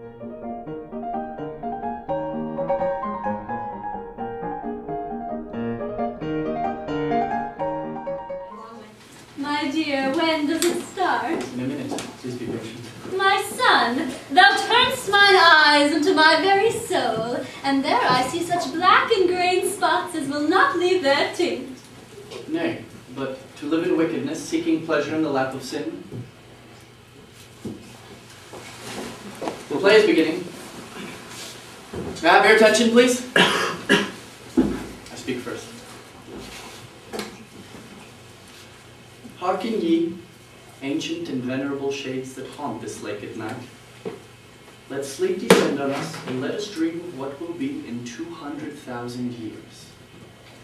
My dear, when does it start? In a minute. Please be patient. My son, thou turn'st mine eyes into my very soul, and there I see such black and grey spots as will not leave their tint. Nay, but to live in wickedness, seeking pleasure in the lap of sin. The play is beginning. May I have your attention, please? I speak first. Hearken ye, ancient and venerable shades that haunt this lake at night. Let sleep descend on us, and let us dream of what will be in 200,000 years.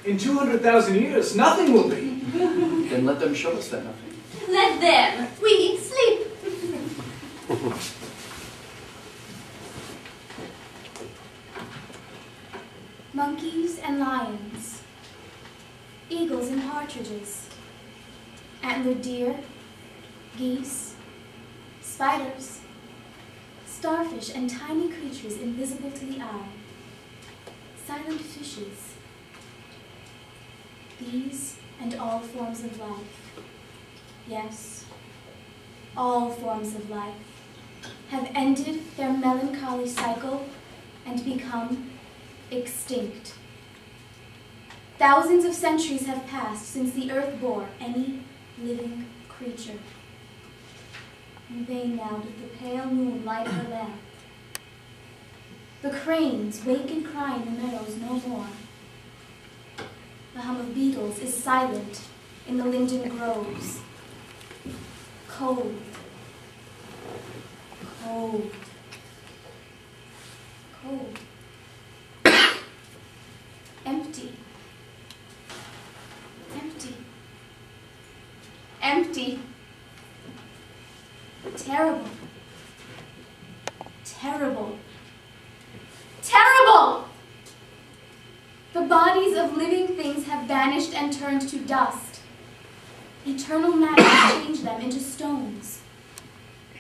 In 200,000 years, nothing will be. Then let them show us that nothing. Let them, we, sleep. Monkeys and lions, eagles and partridges, antlered deer, geese, spiders, starfish and tiny creatures invisible to the eye, silent fishes. These and all forms of life, yes, all forms of life, have ended their melancholy cycle and become extinct. Thousands of centuries have passed since the earth bore any living creature. In vain now doth the pale moon light her lamp. The cranes wake and cry in the meadows no more. The hum of beetles is silent in the linden groves. Cold, cold, cold. Empty, empty, empty. Terrible, terrible, terrible! The bodies of living things have vanished and turned to dust. Eternal matter has changed them into stones,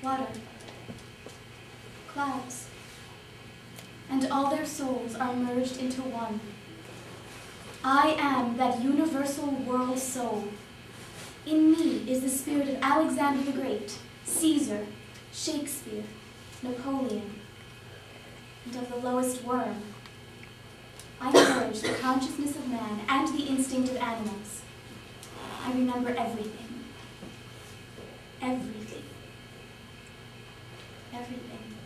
water, clouds, and all their souls are merged into one. I am that universal world soul. In me is the spirit of Alexander the Great, Caesar, Shakespeare, Napoleon, and of the lowest worm. I merge the consciousness of man and the instinct of animals. I remember everything. Everything. Everything.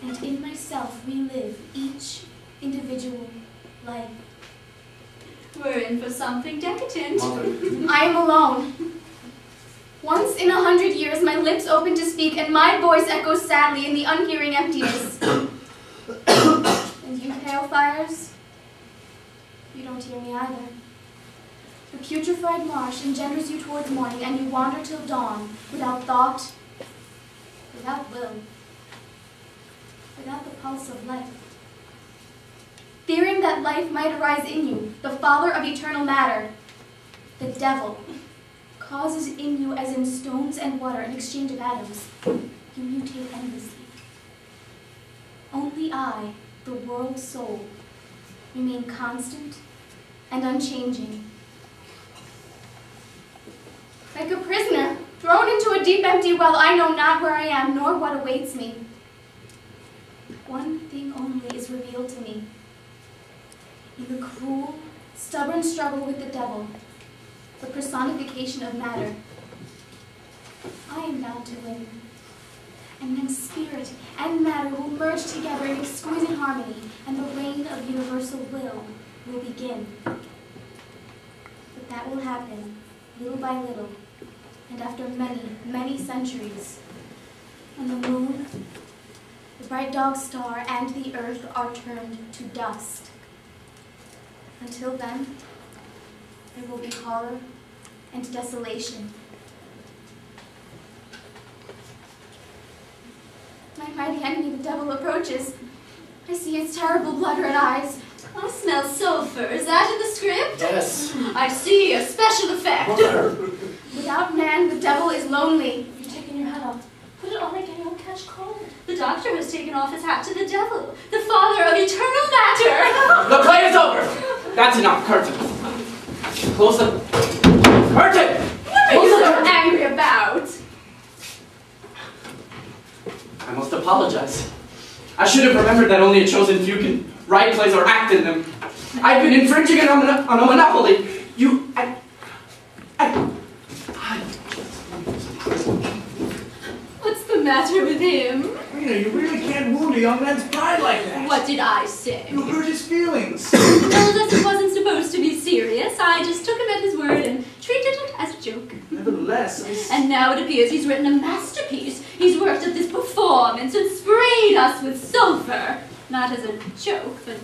And in myself relive each individual life. We're in for something decadent. Mother. I am alone. Once in 100 years, my lips open to speak, and my voice echoes sadly in the unhearing emptiness. And you, pale fires, you don't hear me either. The putrefied marsh engenders you towards morning, and you wander till dawn, without thought, without will, without the pulse of life. Fearing that life might arise in you, the father of eternal matter, the devil, causes in you as in stones and water an exchange of atoms. You mutate endlessly. Only I, the world soul, remain constant and unchanging. Like a prisoner, thrown into a deep empty well, I know not where I am, nor what awaits me. One thing only is revealed to me. In the cruel, stubborn struggle with the devil, the personification of matter, I am bound to win. And then spirit and matter will merge together in exquisite harmony, and the reign of universal will begin. But that will happen little by little, and after many, many centuries, when the moon, the bright dog star, and the earth are turned to dust. Until then, there will be horror and desolation. My mighty enemy, the devil, approaches. I see its terrible blood-red eyes. I smell sulfur. Is that in the script? Yes. I see a special effect. Without man, the devil is lonely. You're taking your hat off. Put it on again, you'll catch cold. The doctor has taken off his hat to the devil, the father of eternal matter. The play is over! That's enough, curtain. Close the curtain! What are you so angry about? I must apologize. I should have remembered that only a chosen few can write plays or act in them. I've been infringing on a monopoly. What's the matter with him? Rena, you really can't wound a young man's pride like that. What did I say? You hurt his feelings. You told us it wasn't supposed to be serious. I just took him at his word and treated it as a joke. Nevertheless, And now it appears he's written a masterpiece. He's worked at this performance and sprayed us with sulfur. Not as a joke, but